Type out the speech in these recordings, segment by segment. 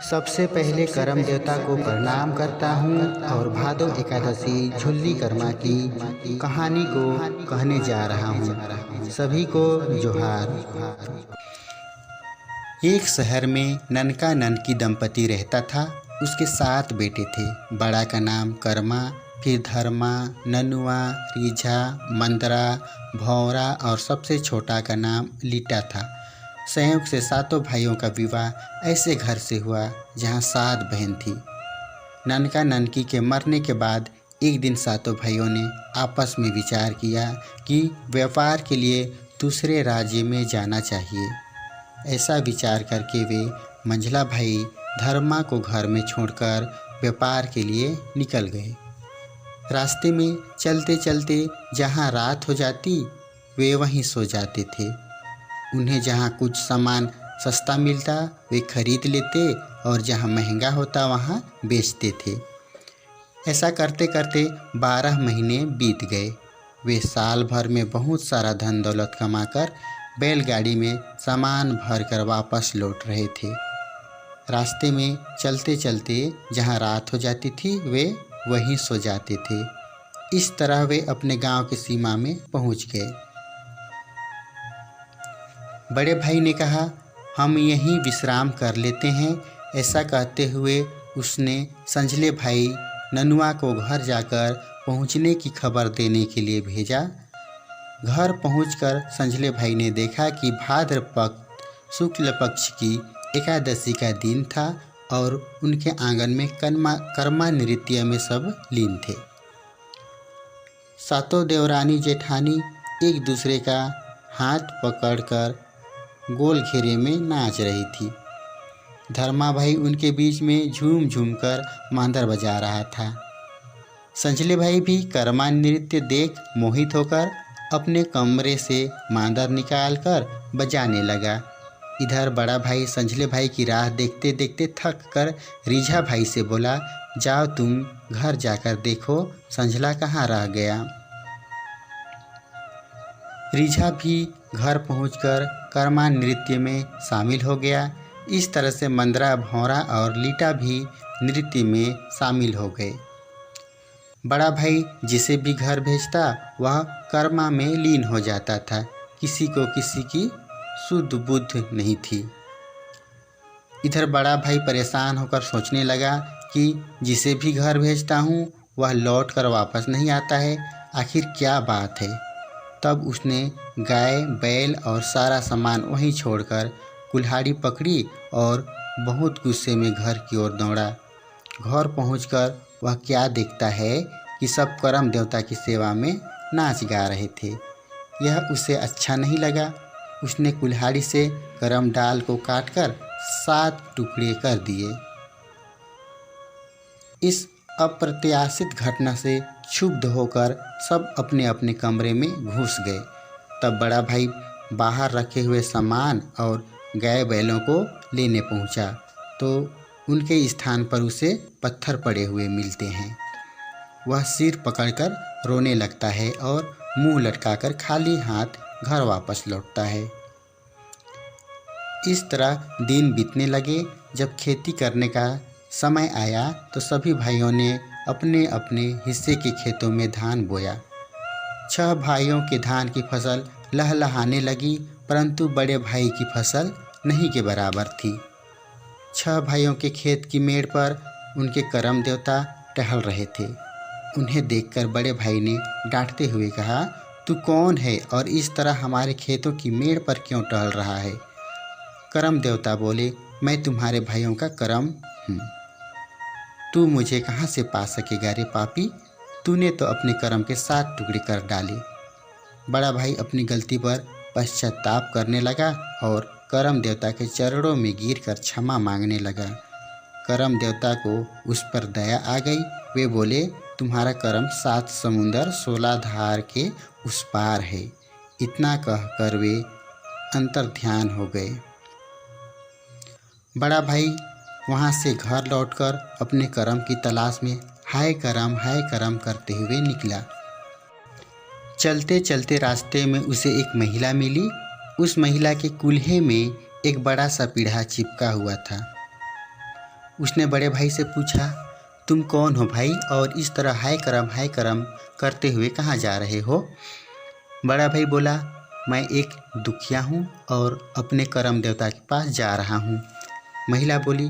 सबसे पहले करम देवता को प्रणाम करता हूँ और भादो एकादशी झुल्ली कर्मा की कहानी को कहने जा रहा हूँ। सभी को जोहार। एक शहर में ननका ननकी दंपति रहता था। उसके 7 बेटे थे। बड़ा का नाम कर्मा, फिर धर्मा, ननुआ, रीझा, मंदरा, भौरा और सबसे छोटा का नाम लीटा था। संयोग से 7 भाइयों का विवाह ऐसे घर से हुआ जहाँ 7 बहन थी। ननका ननकी के मरने के बाद एक दिन 7 भाइयों ने आपस में विचार किया कि व्यापार के लिए दूसरे राज्य में जाना चाहिए। ऐसा विचार करके वे मंझला भाई धर्मा को घर में छोड़कर व्यापार के लिए निकल गए। रास्ते में चलते चलते जहाँ रात हो जाती वे वहीं सो जाते थे। उन्हें जहाँ कुछ सामान सस्ता मिलता वे खरीद लेते और जहाँ महंगा होता वहाँ बेचते थे। ऐसा करते करते 12 महीने बीत गए। वे साल भर में बहुत सारा धन दौलत कमाकर बैलगाड़ी में सामान भरकर वापस लौट रहे थे। रास्ते में चलते चलते जहाँ रात हो जाती थी वे वहीं सो जाते थे। इस तरह वे अपने गांव की सीमा में पहुंच गए। बड़े भाई ने कहा, हम यहीं विश्राम कर लेते हैं। ऐसा कहते हुए उसने संझले भाई ननुआ को घर जाकर पहुंचने की खबर देने के लिए भेजा। घर पहुंचकर संझले भाई ने देखा कि भाद्रपद शुक्ल पक्ष की एकादशी का दिन था और उनके आंगन में कर्मा नृत्य में सब लीन थे। 7 देवरानी जेठानी एक दूसरे का हाथ पकड़कर गोल घेरे में नाच रही थी। धर्मा भाई उनके बीच में झूम झूम कर मांदर बजा रहा था। संझले भाई भी कर्मा नृत्य देख मोहित होकर अपने कमरे से मांदर निकाल कर बजाने लगा। इधर बड़ा भाई संझले भाई की राह देखते देखते थक कर रीझा भाई से बोला, जाओ तुम घर जाकर देखो संझला कहाँ रह गया। रीझा भी घर पहुंचकर कर्मा नृत्य में शामिल हो गया। इस तरह से मंदरा, भौरा और लीटा भी नृत्य में शामिल हो गए। बड़ा भाई जिसे भी घर भेजता वह कर्मा में लीन हो जाता था। किसी को किसी की शुद्ध बुद्ध नहीं थी। इधर बड़ा भाई परेशान होकर सोचने लगा कि जिसे भी घर भेजता हूँ वह लौट कर वापस नहीं आता है, आखिर क्या बात है। तब उसने गाय, बैल और सारा सामान वहीं छोड़कर कुल्हाड़ी पकड़ी और बहुत गुस्से में घर की ओर दौड़ा। घर पहुंचकर वह क्या देखता है कि सब करम देवता की सेवा में नाच गा रहे थे। यह उसे अच्छा नहीं लगा। उसने कुल्हाड़ी से करम डाल को काटकर 7 टुकड़े कर दिए। इस अप्रत्याशित घटना से क्षुब्ध होकर सब अपने अपने कमरे में घुस गए। तब बड़ा भाई बाहर रखे हुए सामान और गाय बैलों को लेने पहुंचा तो उनके स्थान पर उसे पत्थर पड़े हुए मिलते हैं। वह सिर पकड़कर रोने लगता है और मुंह लटकाकर खाली हाथ घर वापस लौटता है। इस तरह दिन बीतने लगे। जब खेती करने का समय आया तो सभी भाइयों ने अपने अपने हिस्से के खेतों में धान बोया। 6 भाइयों के धान की फसल लहलहाने लगी, परंतु बड़े भाई की फसल नहीं के बराबर थी। 6 भाइयों के खेत की मेड़ पर उनके करम देवता टहल रहे थे। उन्हें देखकर बड़े भाई ने डांटते हुए कहा, तू कौन है और इस तरह हमारे खेतों की मेड़ पर क्यों टहल रहा है। करम देवता बोले, मैं तुम्हारे भाइयों का करम हूँ। तू मुझे कहाँ से पा सकेगा रे पापी। तूने तो अपने करम के 7 टुकड़े कर डाले। बड़ा भाई अपनी गलती पर पश्चाताप करने लगा और करम देवता के चरणों में गिरकर क्षमा मांगने लगा। करम देवता को उस पर दया आ गई। वे बोले, तुम्हारा कर्म 7 समुंदर 16 धार के उस पार है। इतना कहकर वे अंतर्ध्यान हो गए। बड़ा भाई वहाँ से घर लौटकर अपने कर्म की तलाश में हाय कर्म करते हुए निकला। चलते चलते रास्ते में उसे एक महिला मिली। उस महिला के कूल्हे में एक बड़ा सा पीढ़ा चिपका हुआ था। उसने बड़े भाई से पूछा, तुम कौन हो भाई और इस तरह हाय करम करते हुए कहाँ जा रहे हो? बड़ा भाई बोला, मैं एक दुखिया हूँ और अपने करम देवता के पास जा रहा हूँ। महिला बोली,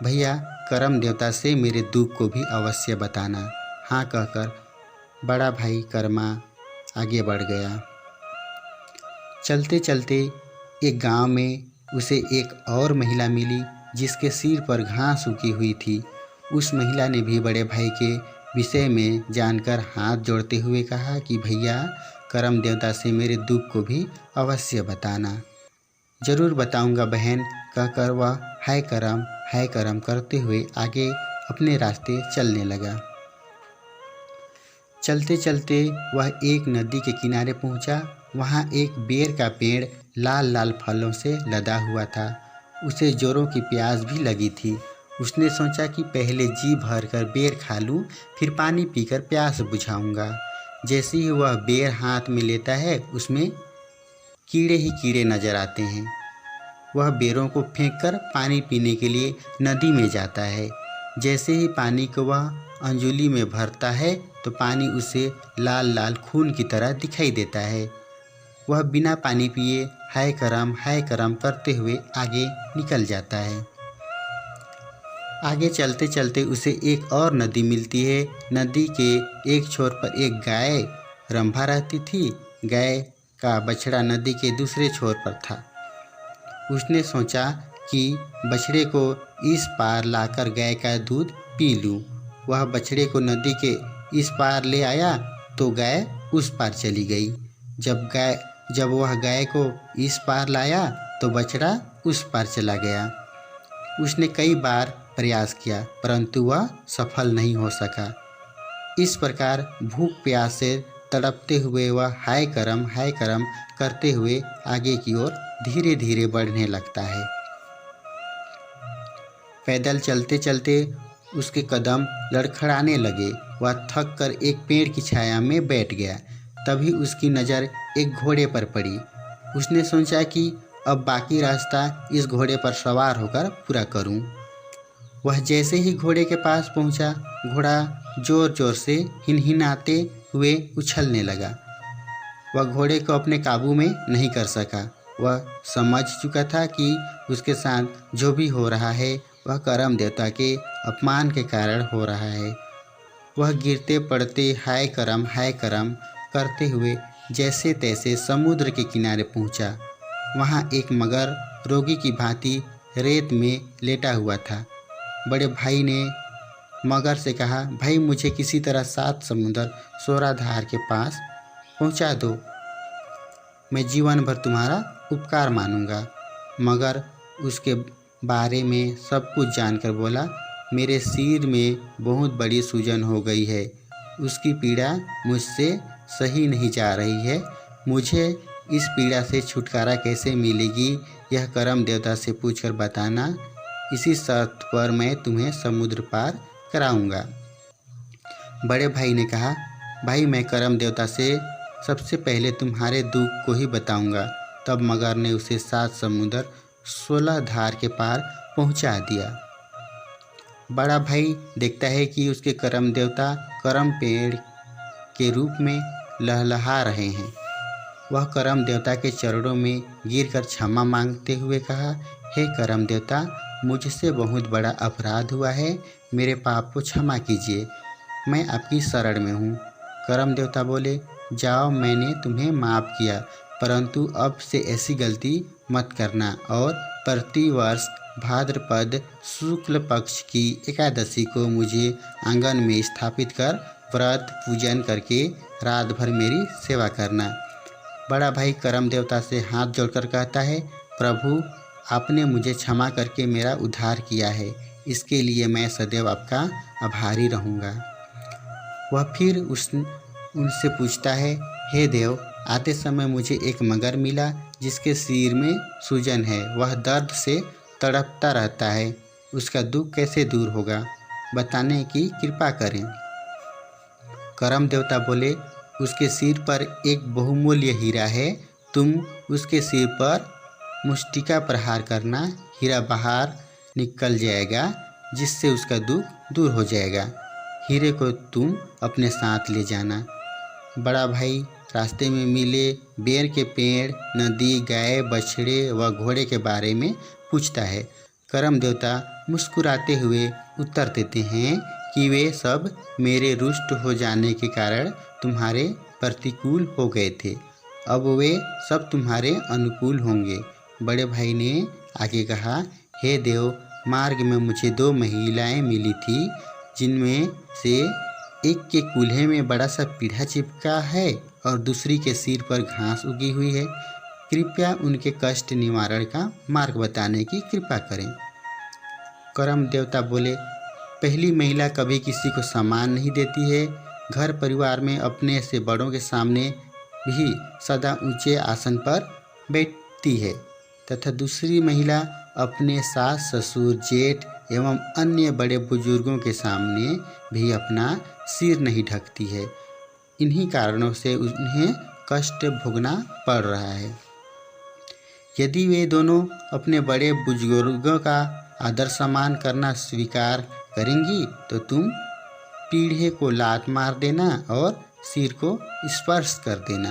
भैया करम देवता से मेरे दुख को भी अवश्य बताना। हाँ कहकर बड़ा भाई कर्मा आगे बढ़ गया। चलते चलते एक गांव में उसे एक और महिला मिली जिसके सिर पर घास उगी हुई थी। उस महिला ने भी बड़े भाई के विषय में जानकर हाथ जोड़ते हुए कहा कि भैया करम देवता से मेरे दुख को भी अवश्य बताना। जरूर बताऊंगा बहन कहकर वह हाय करम करते हुए आगे अपने रास्ते चलने लगा। चलते चलते वह एक नदी के किनारे पहुंचा। वहां एक बेर का पेड़ लाल लाल फलों से लदा हुआ था। उसे जोरों की प्यास भी लगी थी। उसने सोचा कि पहले जी भर कर बेर खा लूं, फिर पानी पीकर प्यास बुझाऊंगा। जैसे ही वह बेर हाथ में लेता है उसमें कीड़े ही कीड़े नजर आते हैं। वह बेरों को फेंककर पानी पीने के लिए नदी में जाता है। जैसे ही पानी को वह अंजुली में भरता है तो पानी उसे लाल लाल खून की तरह दिखाई देता है। वह बिना पानी पिए हाय करम करते हुए आगे निकल जाता है। आगे चलते चलते उसे एक और नदी मिलती है। नदी के एक छोर पर एक गाय रंभा रहती थी। गाय का बछड़ा नदी के दूसरे छोर पर था। उसने सोचा कि बछड़े को इस पार लाकर गाय का दूध पी लूं। वह बछड़े को नदी के इस पार ले आया तो गाय उस पार चली गई। जब वह गाय को इस पार लाया तो बछड़ा उस पार चला गया। उसने कई बार प्रयास किया परंतु वह सफल नहीं हो सका। इस प्रकार भूख प्यास से तड़पते हुए वह हाय करम करते हुए आगे की ओर धीरे धीरे बढ़ने लगता है। पैदल चलते चलते उसके कदम लड़खड़ाने लगे। वह थक कर एक पेड़ की छाया में बैठ गया। तभी उसकी नज़र एक घोड़े पर पड़ी। उसने सोचा कि अब बाकी रास्ता इस घोड़े पर सवार होकर पूरा करूं। वह जैसे ही घोड़े के पास पहुंचा, घोड़ा जोर जोर से हिनहिनाते हुए उछलने लगा। वह घोड़े को अपने काबू में नहीं कर सका। वह समझ चुका था कि उसके साथ जो भी हो रहा है वह करम देवता के अपमान के कारण हो रहा है। वह गिरते पड़ते हाय करम करते हुए जैसे तैसे समुद्र के किनारे पहुंचा। वहां एक मगर रोगी की भांति रेत में लेटा हुआ था। बड़े भाई ने मगर से कहा, भाई मुझे किसी तरह 7 समुंदर सोराधार के पास पहुंचा दो, मैं जीवन भर तुम्हारा उपकार मानूंगा। मगर उसके बारे में सब कुछ जानकर बोला, मेरे सिर में बहुत बड़ी सूजन हो गई है। उसकी पीड़ा मुझसे सही नहीं जा रही है। मुझे इस पीड़ा से छुटकारा कैसे मिलेगी यह करम देवता से पूछकर बताना। इसी शर्त पर मैं तुम्हें समुद्र पार कराऊंगा। बड़े भाई ने कहा, भाई मैं करम देवता से सबसे पहले तुम्हारे दुख को ही बताऊंगा। तब मगर ने उसे 7 समुद्र 16 धार के पार पहुंचा दिया। बड़ा भाई देखता है कि उसके करम देवता करम पेड़ के रूप में लहलहा रहे हैं। वह करम देवता के चरणों में गिरकर क्षमा मांगते हुए कहा, हे करम देवता, मुझसे बहुत बड़ा अपराध हुआ है, मेरे पाप को क्षमा कीजिए, मैं आपकी शरण में हूँ। करम देवता बोले, जाओ मैंने तुम्हें माफ़ किया, परंतु अब से ऐसी गलती मत करना और प्रतिवर्ष भाद्रपद शुक्ल पक्ष की एकादशी को मुझे आंगन में स्थापित कर व्रत पूजन करके रात भर मेरी सेवा करना। बड़ा भाई करम देवता से हाथ जोड़कर कहता है, प्रभु आपने मुझे क्षमा करके मेरा उद्धार किया है, इसके लिए मैं सदैव आपका आभारी रहूँगा। वह फिर उनसे पूछता है, हे देव, आते समय मुझे एक मगर मिला जिसके सिर में सूजन है। वह दर्द से तड़पता रहता है, उसका दुख कैसे दूर होगा, बताने की कृपा करें। करम देवता बोले, उसके सिर पर एक बहुमूल्य हीरा है, तुम उसके सिर पर मुष्टिका प्रहार करना, हीरा बाहर निकल जाएगा, जिससे उसका दुख दूर हो जाएगा। हीरे को तुम अपने साथ ले जाना। बड़ा भाई रास्ते में मिले बेर के पेड़, नदी, गाय, बछड़े व घोड़े के बारे में पूछता है। करम देवता मुस्कुराते हुए उत्तर देते हैं कि वे सब मेरे रुष्ट हो जाने के कारण तुम्हारे प्रतिकूल हो गए थे, अब वे सब तुम्हारे अनुकूल होंगे। बड़े भाई ने आगे कहा, हे देव, मार्ग में मुझे 2 महिलाएं मिली थी, जिनमें से एक के कूल्हे में बड़ा सा पीढ़ा चिपका है और दूसरी के सिर पर घास उगी हुई है। कृपया उनके कष्ट निवारण का मार्ग बताने की कृपा करें। करम देवता बोले, पहली महिला कभी किसी को सम्मान नहीं देती है, घर परिवार में अपने से बड़ों के सामने भी सदा ऊंचे आसन पर बैठती है तथा दूसरी महिला अपने सास, ससुर, जेठ एवं अन्य बड़े बुजुर्गों के सामने भी अपना सिर नहीं ढकती है। इन्हीं कारणों से उन्हें कष्ट भोगना पड़ रहा है। यदि वे दोनों अपने बड़े बुजुर्गों का आदर सम्मान करना स्वीकार करेंगी तो तुम पीढ़े को लात मार देना और सिर को स्पर्श कर देना,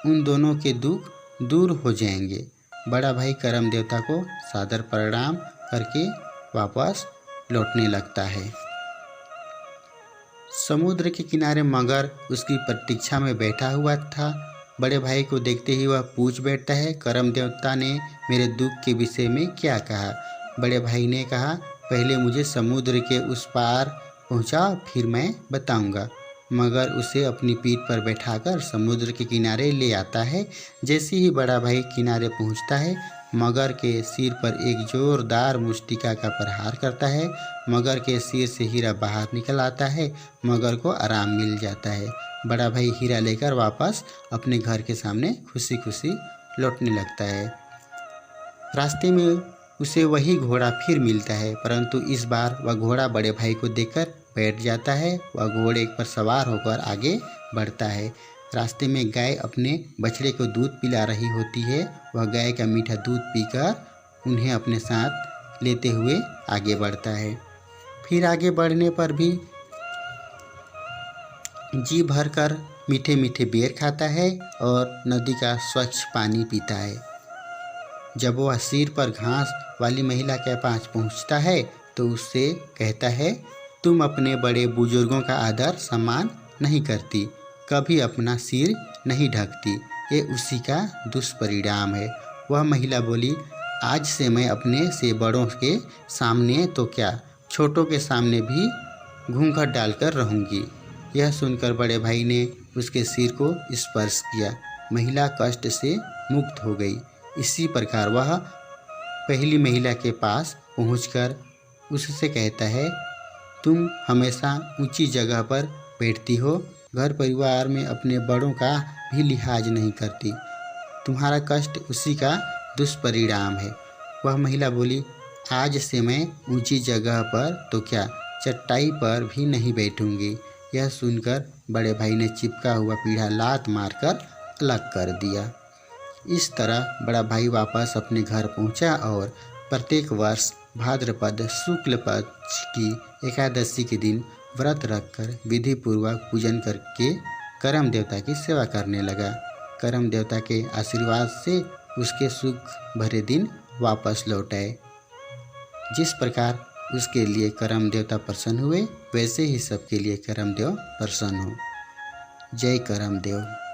उन दोनों के दुख दूर हो जाएंगे। बड़ा भाई करम देवता को सादर प्रणाम करके वापस लौटने लगता है। समुद्र के किनारे मगर उसकी प्रतीक्षा में बैठा हुआ था। बड़े भाई को देखते ही वह पूछ बैठता है, करम देवता ने मेरे दुख के विषय में क्या कहा? बड़े भाई ने कहा, पहले मुझे समुद्र के उस पार पहुंचाओ, फिर मैं बताऊंगा। मगर उसे अपनी पीठ पर बैठाकर समुद्र के किनारे ले आता है। जैसे ही बड़ा भाई किनारे पहुंचता है, मगर के सिर पर एक जोरदार मुष्टिका का प्रहार करता है। मगर के सिर से हीरा बाहर निकल आता है। मगर को आराम मिल जाता है। बड़ा भाई हीरा लेकर वापस अपने घर के सामने खुशी खुशी लौटने लगता है। रास्ते में उसे वही घोड़ा फिर मिलता है, परंतु इस बार वह घोड़ा बड़े भाई को देखकर बैठ जाता है। वह घोड़े पर सवार होकर आगे बढ़ता है। रास्ते में गाय अपने बछड़े को दूध पिला रही होती है। वह गाय का मीठा दूध पीकर उन्हें अपने साथ लेते हुए आगे बढ़ता है। फिर आगे बढ़ने पर भी जी भरकर मीठे मीठे बेर खाता है और नदी का स्वच्छ पानी पीता है। जब वह सिर पर घास वाली महिला के पास पहुंचता है तो उससे कहता है, तुम अपने बड़े बुजुर्गों का आदर सम्मान नहीं करती, कभी अपना सिर नहीं ढकती, ये उसी का दुष्परिणाम है। वह महिला बोली, आज से मैं अपने से बड़ों के सामने तो क्या, छोटों के सामने भी घूंघट डालकर रहूंगी। यह सुनकर बड़े भाई ने उसके सिर को स्पर्श किया। महिला कष्ट से मुक्त हो गई। इसी प्रकार वह पहली महिला के पास पहुंचकर उससे कहता है, तुम हमेशा ऊंची जगह पर बैठती हो, घर परिवार में अपने बड़ों का भी लिहाज नहीं करती, तुम्हारा कष्ट उसी का दुष्परिणाम है। वह महिला बोली, आज से मैं ऊंची जगह पर तो क्या, चटाई पर भी नहीं बैठूंगी। यह सुनकर बड़े भाई ने चिपका हुआ पीढ़ा लात मारकर अलग कर दिया। इस तरह बड़ा भाई वापस अपने घर पहुंचा और प्रत्येक वर्ष भाद्रपद शुक्ल पक्ष की एकादशी के दिन व्रत रखकर विधि पूर्वक पूजन करके करम देवता की सेवा करने लगा। करम देवता के आशीर्वाद से उसके सुख भरे दिन वापस लौट आए। जिस प्रकार उसके लिए करम देवता प्रसन्न हुए, वैसे ही सबके लिए करम देव प्रसन्न हो। जय करम देव।